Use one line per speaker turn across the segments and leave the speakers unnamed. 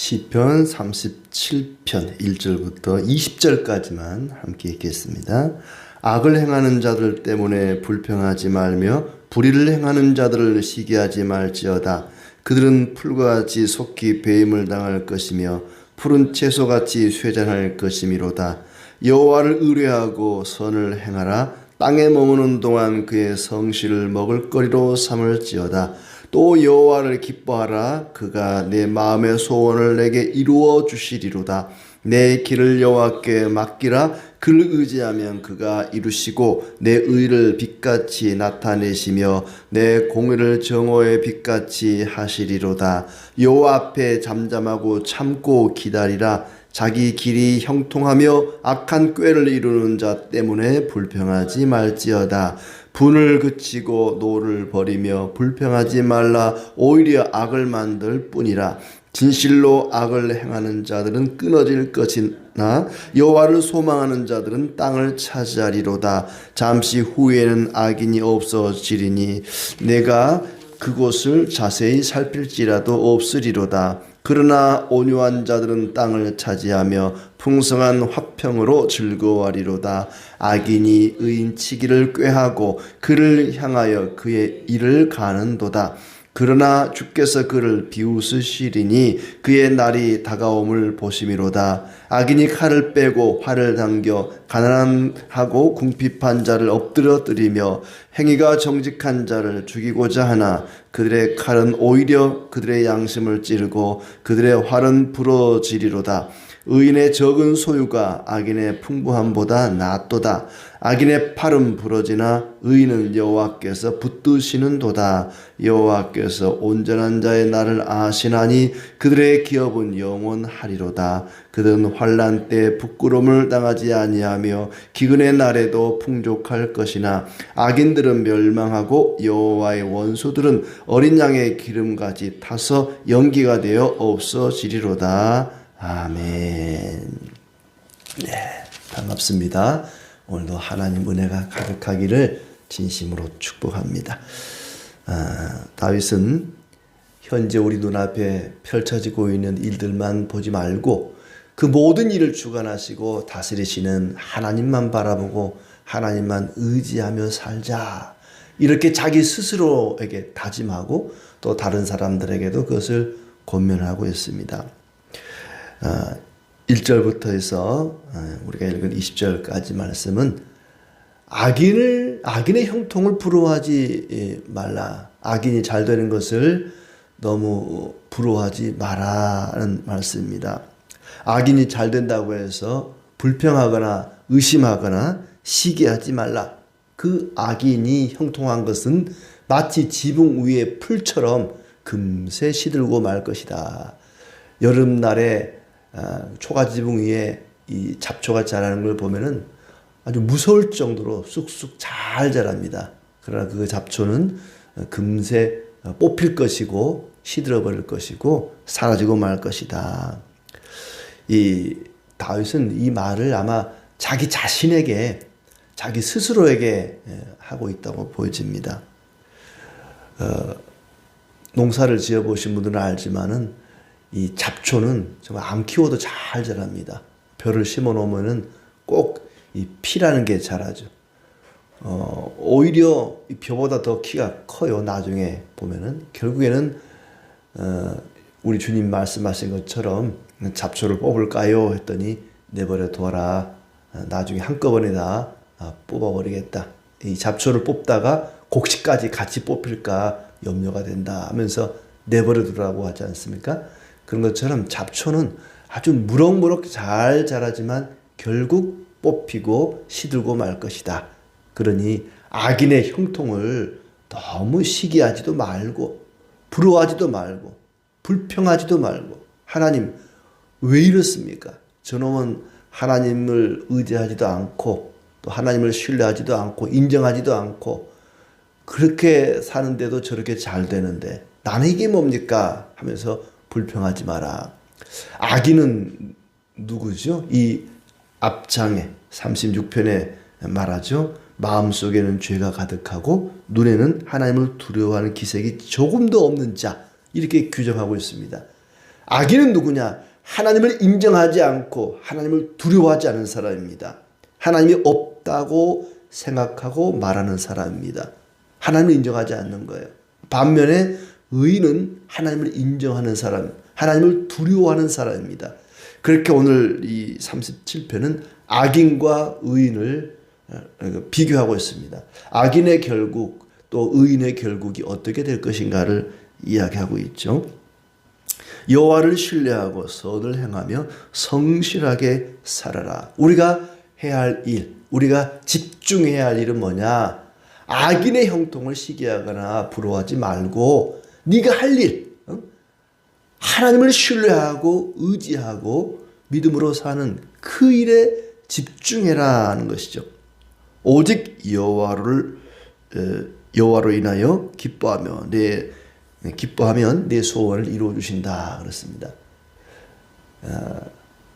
시편 37편 1절부터 20절까지만 함께 읽겠습니다. 악을 행하는 자들 때문에 불평하지 말며 불의를 행하는 자들을 시기하지 말지어다. 그들은 풀과 같이 속히 배임을 당할 것이며 푸른 채소같이 쇠잔할 것이미로다. 여호와를 의뢰하고 선을 행하라. 땅에 머무는 동안 그의 성실을 먹을거리로 삼을지어다. 또 여호와를 기뻐하라. 그가 내 마음의 소원을 내게 이루어 주시리로다. 내 길을 여호와께 맡기라. 그를 의지하면 그가 이루시고 내 의를 빛같이 나타내시며 내 공의를 정오의 빛같이 하시리로다. 여호와 앞에 잠잠하고 참고 기다리라. 자기 길이 형통하며 악한 꾀를 이루는 자 때문에 불평하지 말지어다. 분을 그치고 노를 버리며 불평하지 말라. 오히려 악을 만들 뿐이라. 진실로 악을 행하는 자들은 끊어질 것이나 여호와를 소망하는 자들은 땅을 차지하리로다. 잠시 후에는 악인이 없어지리니 내가 그곳을 자세히 살필지라도 없으리로다. 그러나 온유한 자들은 땅을 차지하며 풍성한 화평으로 즐거워하리로다. 악인이 의인치기를 꾀하고 그를 향하여 그의 일을 가는도다. 그러나 주께서 그를 비웃으시리니 그의 날이 다가옴을 보심이로다. 악인이 칼을 빼고 활을 당겨 가난하고 궁핍한 자를 엎드러뜨리며 행위가 정직한 자를 죽이고자 하나 그들의 칼은 오히려 그들의 양심을 찌르고 그들의 활은 부러지리로다. 의인의 적은 소유가 악인의 풍부함보다 낫도다. 악인의 팔은 부러지나 의인은 여호와께서 붙드시는도다. 여호와께서 온전한 자의 날을 아시나니 그들의 기업은 영원하리로다. 그들은 환난 때 부끄러움을 당하지 아니하며 기근의 날에도 풍족할 것이나 악인들은 멸망하고 여호와의 원수들은 어린 양의 기름같이 타서 연기가 되어 없어지리로다. 아멘. 네, 반갑습니다. 오늘도 하나님 은혜가 가득하기를 진심으로 축복합니다. 다윗은 현재 우리 눈앞에 펼쳐지고 있는 일들만 보지 말고 그 모든 일을 주관하시고 다스리시는 하나님만 바라보고 하나님만 의지하며 살자. 이렇게 자기 스스로에게 다짐하고 또 다른 사람들에게도 그것을 권면하고 있습니다. 1절부터 해서 우리가 읽은 20절까지 말씀은 악인의 형통을 부러워하지 말라. 악인이 잘 되는 것을 너무 부러워하지 마라는 말씀입니다. 악인이 잘 된다고 해서 불평하거나 의심하거나 시기하지 말라. 그 악인이 형통한 것은 마치 지붕 위의 풀처럼 금세 시들고 말 것이다. 여름날에 초가지붕 위에 이 잡초가 자라는 걸 보면은 아주 무서울 정도로 쑥쑥 잘 자랍니다. 그러나 그 잡초는 금세 뽑힐 것이고 시들어 버릴 것이고 사라지고 말 것이다. 이 다윗은 이 말을 아마 자기 자신에게 자기 스스로에게 하고 있다고 보여집니다. 농사를 지어 보신 분들은 알지만은 이 잡초는 정말 안 키워도 잘 자랍니다. 벼를 심어 놓으면은 꼭 이 피라는 게 자라죠. 오히려 이 벼보다 더 키가 커요. 나중에 보면은 결국에는 우리 주님 말씀하신 것처럼 잡초를 뽑을까요? 했더니 내버려 둬라. 나중에 한꺼번에 다 뽑아버리겠다. 이 잡초를 뽑다가 곡식까지 같이 뽑힐까 염려가 된다 하면서 내버려 두라고 하지 않습니까? 그런 것처럼 잡초는 아주 무럭무럭 잘 자라지만 결국 뽑히고 시들고 말 것이다. 그러니 악인의 형통을 너무 시기하지도 말고 부러워하지도 말고 불평하지도 말고 하나님 왜 이렇습니까? 저놈은 하나님을 의지하지도 않고 또 하나님을 신뢰하지도 않고 인정하지도 않고 그렇게 사는데도 저렇게 잘 되는데 나는 이게 뭡니까? 하면서 불평하지 마라. 악인은 누구죠? 이 앞장에 36편에 말하죠. 마음속에는 죄가 가득하고 눈에는 하나님을 두려워하는 기색이 조금도 없는 자. 이렇게 규정하고 있습니다. 악인은 누구냐? 하나님을 인정하지 않고 하나님을 두려워하지 않은 사람입니다. 하나님이 없다고 생각하고 말하는 사람입니다. 하나님을 인정하지 않는 거예요. 반면에 의인은 하나님을 인정하는 사람, 하나님을 두려워하는 사람입니다. 그렇게 오늘 이 37편은 악인과 의인을 비교하고 있습니다. 악인의 결국 또 의인의 결국이 어떻게 될 것인가를 이야기하고 있죠. 여호와를 신뢰하고 선을 행하며 성실하게 살아라. 우리가 해야 할 일, 우리가 집중해야 할 일은 뭐냐? 악인의 형통을 시기하거나 부러워하지 말고 네가 할 일, 하나님을 신뢰하고 의지하고 믿음으로 사는 그 일에 집중해라 하는 것이죠. 오직 여호와로 인하여 기뻐하면 내 소원을 이루어 주신다 그렇습니다.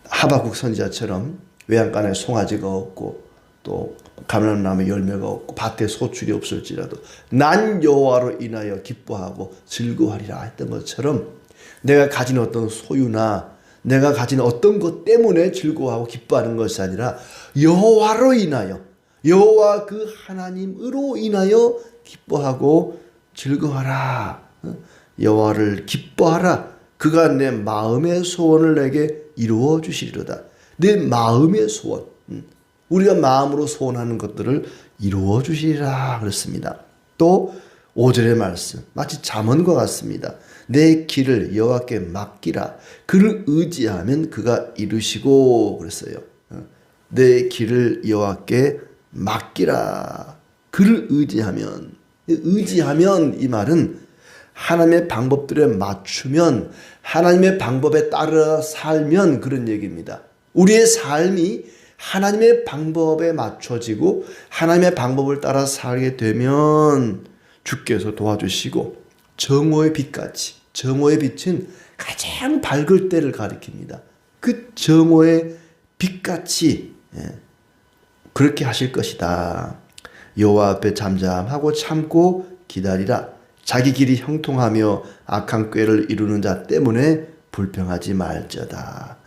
하박국 선지자처럼 외양간에 송아지가 없고 또 감람나무에 열매가 없고 밭에 소출이 없을지라도 난 여호와로 인하여 기뻐하고 즐거워하리라 했던 것처럼 내가 가진 어떤 소유나 내가 가진 어떤 것 때문에 즐거워하고 기뻐하는 것이 아니라 여호와로 인하여 여호와 그 하나님으로 인하여 기뻐하고 즐거워하라. 여호와를 기뻐하라. 그가 내 마음의 소원을 내게 이루어 주시리로다. 내 마음의 소원, 우리가 마음으로 소원하는 것들을 이루어 주시리라 그랬습니다. 또 5절의 말씀 마치 잠언과 같습니다. 내 길을 여호와께 맡기라. 그를 의지하면 그가 이루시고 그랬어요. 내 길을 여호와께 맡기라. 그를 의지하면 이 말은 하나님의 방법들에 맞추면 하나님의 방법에 따라 살면 그런 얘기입니다. 우리의 삶이 하나님의 방법에 맞춰지고 하나님의 방법을 따라 살게 되면 주께서 도와주시고 정오의 빛같이 정오의 빛은 가장 밝을 때를 가리킵니다. 그 정오의 빛같이 그렇게 하실 것이다. 여호와 앞에 잠잠하고 참고 기다리라. 자기 길이 형통하며 악한 꾀를 이루는 자 때문에 불평하지 말지어다.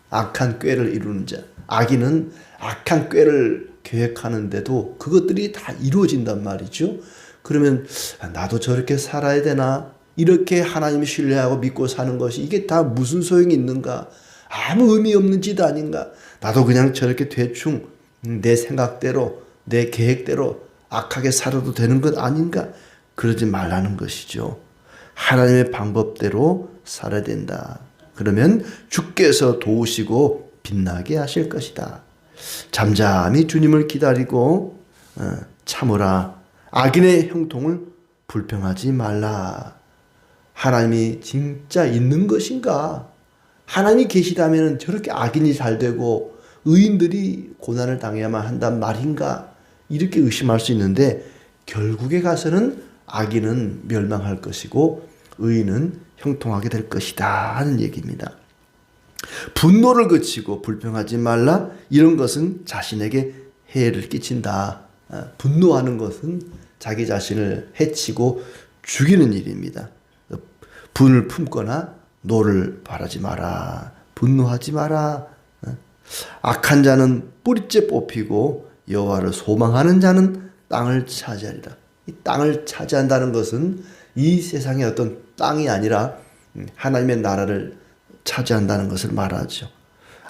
악한 꾀를 이루는 자, 악인은 악한 꾀를 계획하는데도 그것들이 다 이루어진단 말이죠. 그러면 나도 저렇게 살아야 되나? 이렇게 하나님 신뢰하고 믿고 사는 것이 이게 다 무슨 소용이 있는가? 아무 의미 없는 짓 아닌가? 나도 그냥 저렇게 대충 내 생각대로 내 계획대로 악하게 살아도 되는 것 아닌가? 그러지 말라는 것이죠. 하나님의 방법대로 살아야 된다. 그러면 주께서 도우시고 빛나게 하실 것이다. 잠잠히 주님을 기다리고 참으라. 악인의 형통을 불평하지 말라. 하나님이 진짜 있는 것인가? 하나님이 계시다면 저렇게 악인이 잘 되고 의인들이 고난을 당해야만 한단 말인가? 이렇게 의심할 수 있는데 결국에 가서는 악인은 멸망할 것이고 의인은 형통하게 될 것이다 하는 얘기입니다. 분노를 그치고 불평하지 말라. 이런 것은 자신에게 해를 끼친다. 분노하는 것은 자기 자신을 해치고 죽이는 일입니다. 분을 품거나 노를 바라지 마라. 분노하지 마라. 악한 자는 뿌리째 뽑히고 여호와를 소망하는 자는 땅을 차지하리라. 이 땅을 차지한다는 것은 이 세상의 어떤 땅이 아니라 하나님의 나라를 차지한다는 것을 말하죠.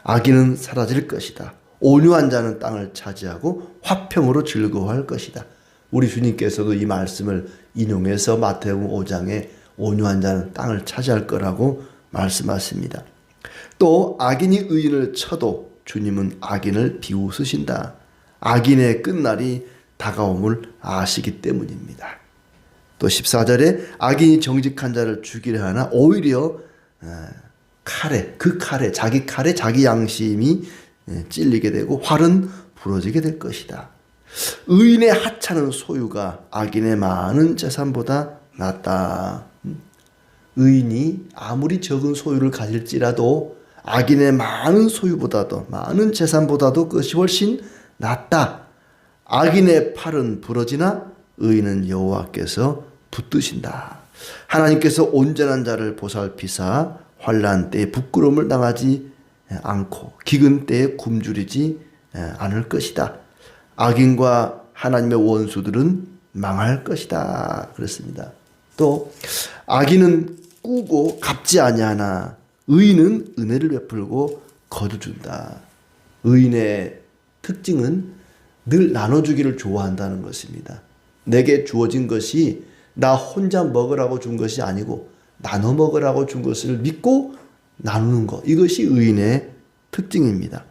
악인은 사라질 것이다. 온유한 자는 땅을 차지하고 화평으로 즐거워할 것이다. 우리 주님께서도 이 말씀을 인용해서 마태복음 5장에 온유한 자는 땅을 차지할 거라고 말씀하십니다. 또 악인이 의인을 쳐도 주님은 악인을 비웃으신다. 악인의 끝날이 다가옴을 아시기 때문입니다. 또 14절에 악인이 정직한 자를 죽이려 하나 오히려 자기 칼에 자기 양심이 찔리게 되고 활은 부러지게 될 것이다. 의인의 하찮은 소유가 악인의 많은 재산보다 낫다. 의인이 아무리 적은 소유를 가질지라도 악인의 많은 소유보다도 많은 재산보다도 그것이 훨씬 낫다. 악인의 팔은 부러지나 의인은 여호와께서 붙드신다. 하나님께서 온전한 자를 보살피사 환난 때에 부끄러움을 당하지 않고 기근 때에 굶주리지 않을 것이다. 악인과 하나님의 원수들은 망할 것이다. 그렇습니다. 또 악인은 꾸고 갚지 아니하나 의인은 은혜를 베풀고 거두준다. 의인의 특징은 늘 나눠주기를 좋아한다는 것입니다. 내게 주어진 것이 나 혼자 먹으라고 준 것이 아니고 나눠 먹으라고 준 것을 믿고 나누는 것, 이것이 의인의 특징입니다.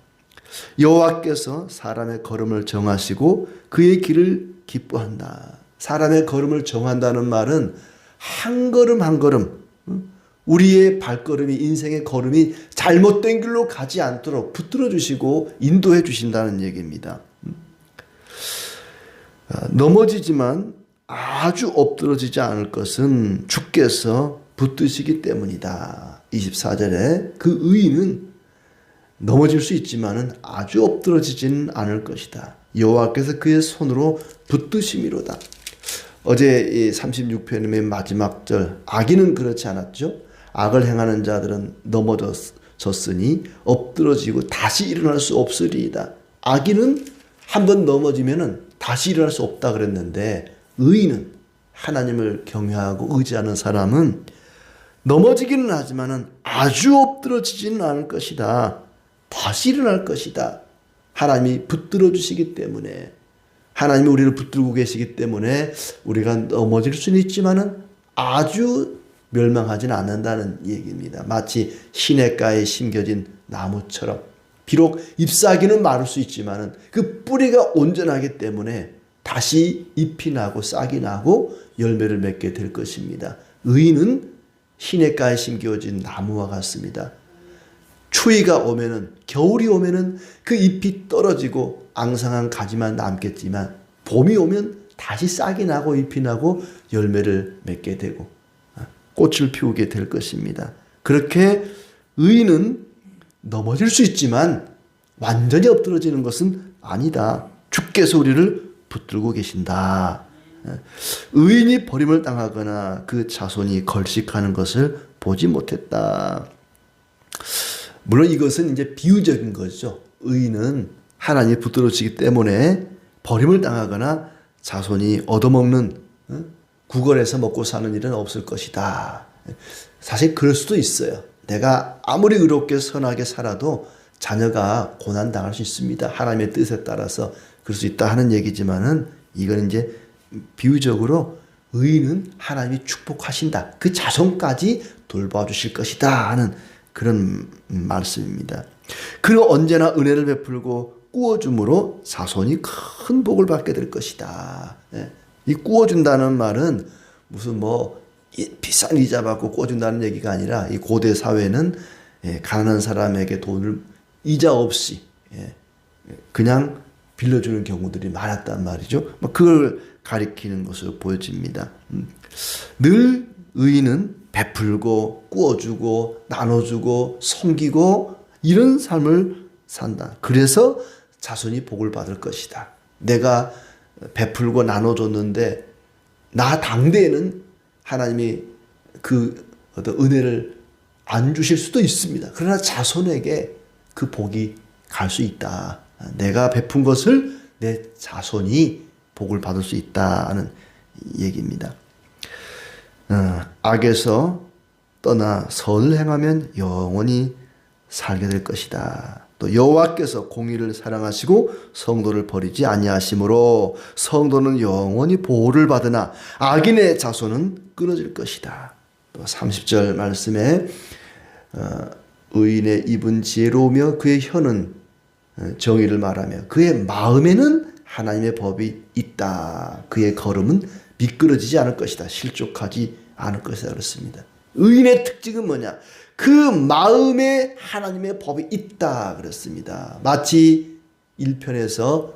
여호와께서 사람의 걸음을 정하시고 그의 길을 기뻐한다. 사람의 걸음을 정한다는 말은 한 걸음 한 걸음, 우리의 발걸음이, 인생의 걸음이 잘못된 길로 가지 않도록 붙들어 주시고 인도해 주신다는 얘기입니다. 넘어지지만 아주 엎드러지지 않을 것은 주께서 붙드시기 때문이다. 24절에 그 의인은 넘어질 수 있지만은 아주 엎드러지지는 않을 것이다. 여호와께서 그의 손으로 붙드심이로다. 어제 36편의 마지막 절, 악인은 그렇지 않았죠. 악을 행하는 자들은 넘어졌으니 엎드러지고 다시 일어날 수 없으리이다. 악인은 한번 넘어지면은 다시 일어날 수 없다 그랬는데, 의인은, 하나님을 경외하고 의지하는 사람은 넘어지기는 하지만은 아주 엎드러지지는 않을 것이다. 다시 일어날 것이다. 하나님이 붙들어 주시기 때문에, 하나님이 우리를 붙들고 계시기 때문에 우리가 넘어질 수는 있지만은 아주 멸망하지는 않는다는 얘기입니다. 마치 시냇가에 심겨진 나무처럼 비록 잎사귀는 마를 수 있지만은 그 뿌리가 온전하기 때문에 다시 잎이 나고 싹이 나고 열매를 맺게 될 것입니다. 의인은 시냇가에 심겨진 나무와 같습니다. 추위가 오면은, 겨울이 오면은 그 잎이 떨어지고 앙상한 가지만 남겠지만 봄이 오면 다시 싹이 나고 잎이 나고 열매를 맺게 되고 꽃을 피우게 될 것입니다. 그렇게 의인은 넘어질 수 있지만 완전히 엎드러지는 것은 아니다. 주께서 우리를 붙들고 계신다. 의인이 버림을 당하거나 그 자손이 걸식하는 것을 보지 못했다. 물론 이것은 이제 비유적인 거죠. 의인은 하나님이 붙들어지기 때문에 버림을 당하거나 자손이 얻어먹는, 구걸해서 먹고 사는 일은 없을 것이다. 사실 그럴 수도 있어요. 내가 아무리 의롭게 선하게 살아도 자녀가 고난당할 수 있습니다. 하나님의 뜻에 따라서 그럴 수 있다 하는 얘기지만은, 이건 이제 비유적으로 의인은 하나님이 축복하신다. 그 자손까지 돌봐주실 것이다 하는 그런 말씀입니다. 그는 언제나 은혜를 베풀고 꾸어줌으로 자손이 큰 복을 받게 될 것이다. 이 꾸어준다는 말은 무슨 비싼 이자 받고 꾸어준다는 얘기가 아니라, 이 고대 사회는 가난한 사람에게 돈을 이자 없이 그냥 빌려주는 경우들이 많았단 말이죠. 그걸 가리키는 것으로 보여집니다. 늘 의인은 베풀고 꾸어주고 나눠주고 섬기고 이런 삶을 산다. 그래서 자손이 복을 받을 것이다. 내가 베풀고 나눠줬는데 나 당대에는 하나님이 그 어떤 은혜를 안 주실 수도 있습니다. 그러나 자손에게 그 복이 갈 수 있다. 내가 베푼 것을 내 자손이 복을 받을 수 있다는 얘기입니다. 악에서 떠나 선을 행하면 영원히 살게 될 것이다. 또 여호와께서 공의를 사랑하시고 성도를 버리지 아니하심으로 성도는 영원히 보호를 받으나 악인의 자손은 끊어질 것이다. 또 30절 말씀에 의인의 입은 지혜로우며 그의 혀는 정의를 말하며 그의 마음에는 하나님의 법이 있다. 그의 걸음은 미끄러지지 않을 것이다. 실족하지 않을 것이다. 그렇습니다. 의인의 특징은 뭐냐? 그 마음에 하나님의 법이 있다. 그렇습니다. 마치 1편에서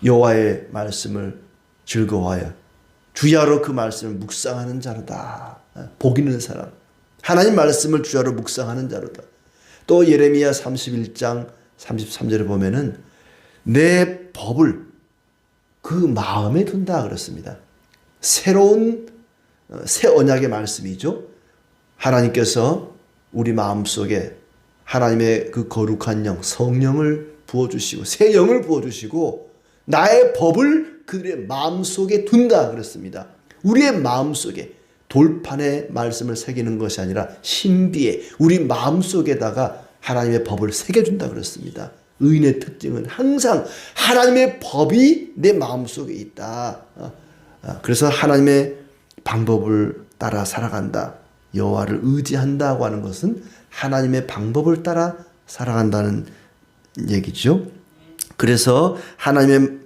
여호와의 말씀을 즐거워하여 주야로 그 말씀을 묵상하는 자로다. 복 있는 사람. 하나님 말씀을 주야로 묵상하는 자로다. 또 예레미야 31장 33절에 보면은 내 법을 그 마음에 둔다 그렇습니다. 새로운 새 언약의 말씀이죠. 하나님께서 우리 마음속에 하나님의 그 거룩한 영, 성령을 부어주시고 새 영을 부어주시고 나의 법을 그들의 마음속에 둔다 그랬습니다. 우리의 마음속에 돌판에 말씀을 새기는 것이 아니라 신비에 우리 마음속에다가 하나님의 법을 새겨준다 그랬습니다. 의인의 특징은 항상 하나님의 법이 내 마음속에 있다. 그래서 하나님의 방법을 따라 살아간다. 여호와를 의지한다고 하는 것은 하나님의 방법을 따라 살아간다는 얘기죠. 그래서 하나님의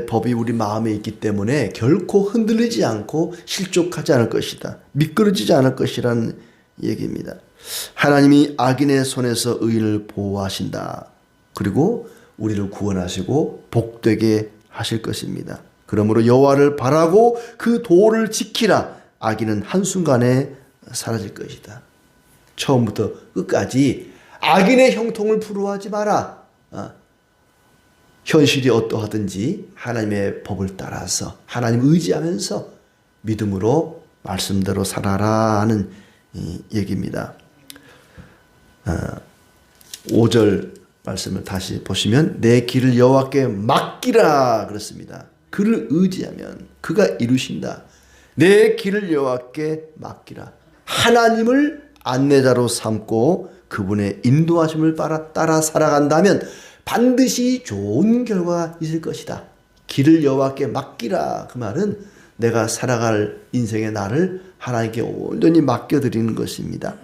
법이 우리 마음에 있기 때문에 결코 흔들리지 않고 실족하지 않을 것이다. 미끄러지지 않을 것이라는 얘기입니다. 하나님이 악인의 손에서 의인을 보호하신다. 그리고 우리를 구원하시고 복되게 하실 것입니다. 그러므로 여호와를 바라고 그 도를 지키라. 악인은 한순간에 사라질 것이다. 처음부터 끝까지 악인의 형통을 부러워하지 마라. 현실이 어떠하든지 하나님의 법을 따라서 하나님 의지하면서 믿음으로 말씀대로 살아라 하는 얘기입니다. 5절 말씀을 다시 보시면 내 길을 여호와께 맡기라 그렇습니다. 그를 의지하면 그가 이루신다. 내 길을 여호와께 맡기라. 하나님을 안내자로 삼고 그분의 인도하심을 따라 살아간다면 반드시 좋은 결과가 있을 것이다. 길을 여호와께 맡기라. 그 말은 내가 살아갈 인생의 나를 하나님께 온전히 맡겨드리는 것입니다.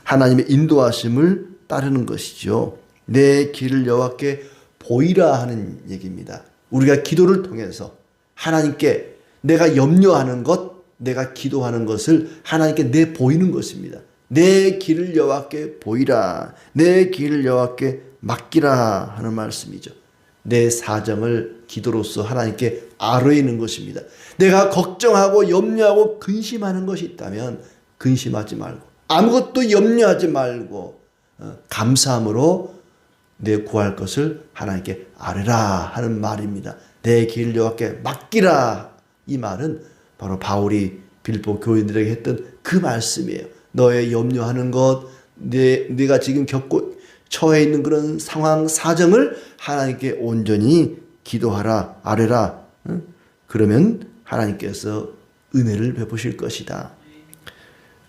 하나님의 인도하심을 따르는 것이죠. 내 길을 여호와께 보이라 하는 얘기입니다. 우리가 기도를 통해서 하나님께 내가 염려하는 것, 내가 기도하는 것을 하나님께 내보이는 것입니다. 내 길을 여호와께 보이라. 내 길을 여호와께 맡기라 하는 말씀이죠. 내 사정을 기도로서 하나님께 아뢰는 것입니다. 내가 걱정하고 염려하고 근심하는 것이 있다면 근심하지 말고 아무것도 염려하지 말고 감사함으로 내 구할 것을 하나님께 아뢰라 하는 말입니다. 내 길을 여호와께 맡기라. 이 말은 바로 바울이 빌립보 교인들에게 했던 그 말씀이에요. 너의 염려하는 것, 네가 지금 처해 있는 그런 상황, 사정을 하나님께 온전히 기도하라, 아뢰라. 그러면 하나님께서 은혜를 베푸실 것이다.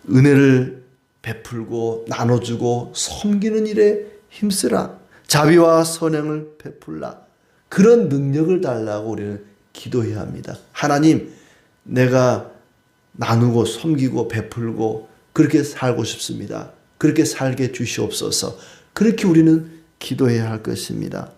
은혜를 베풀고 나눠주고 섬기는 일에 힘쓰라. 자비와 선행을 베풀라. 그런 능력을 달라고 우리는 기도해야 합니다. 하나님, 내가 나누고 섬기고 베풀고 그렇게 살고 싶습니다. 그렇게 살게 주시옵소서. 그렇게 우리는 기도해야 할 것입니다.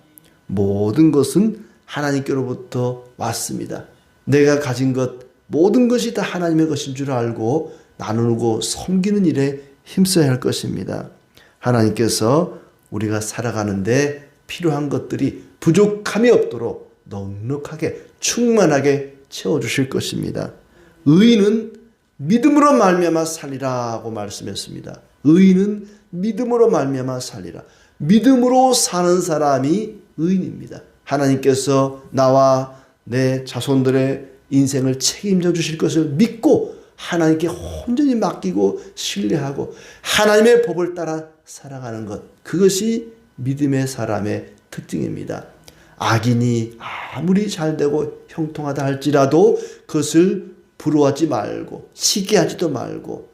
모든 것은 하나님께로부터 왔습니다. 내가 가진 것 모든 것이 다 하나님의 것인 줄 알고 나누고 섬기는 일에 힘써야 할 것입니다. 하나님께서 우리가 살아가는데 필요한 것들이 부족함이 없도록 넉넉하게 충만하게 채워주실 것입니다. 의인은 믿음으로 말미암아 살리라고 말씀했습니다. 의인은 믿음으로 말미암아 살리라. 믿음으로 사는 사람이 의인입니다. 하나님께서 나와 내 자손들의 인생을 책임져 주실 것을 믿고 하나님께 온전히 맡기고 신뢰하고 하나님의 법을 따라 살아가는 것, 그것이 믿음의 사람의 특징입니다. 악인이 아무리 잘되고 형통하다 할지라도 그것을 부러워하지 말고 시기하지도 말고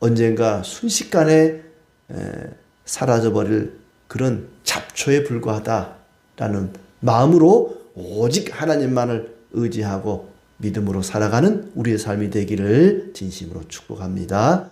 언젠가 순식간에 사라져버릴 그런 잡초에 불과하다라는 마음으로 오직 하나님만을 의지하고 믿음으로 살아가는 우리의 삶이 되기를 진심으로 축복합니다.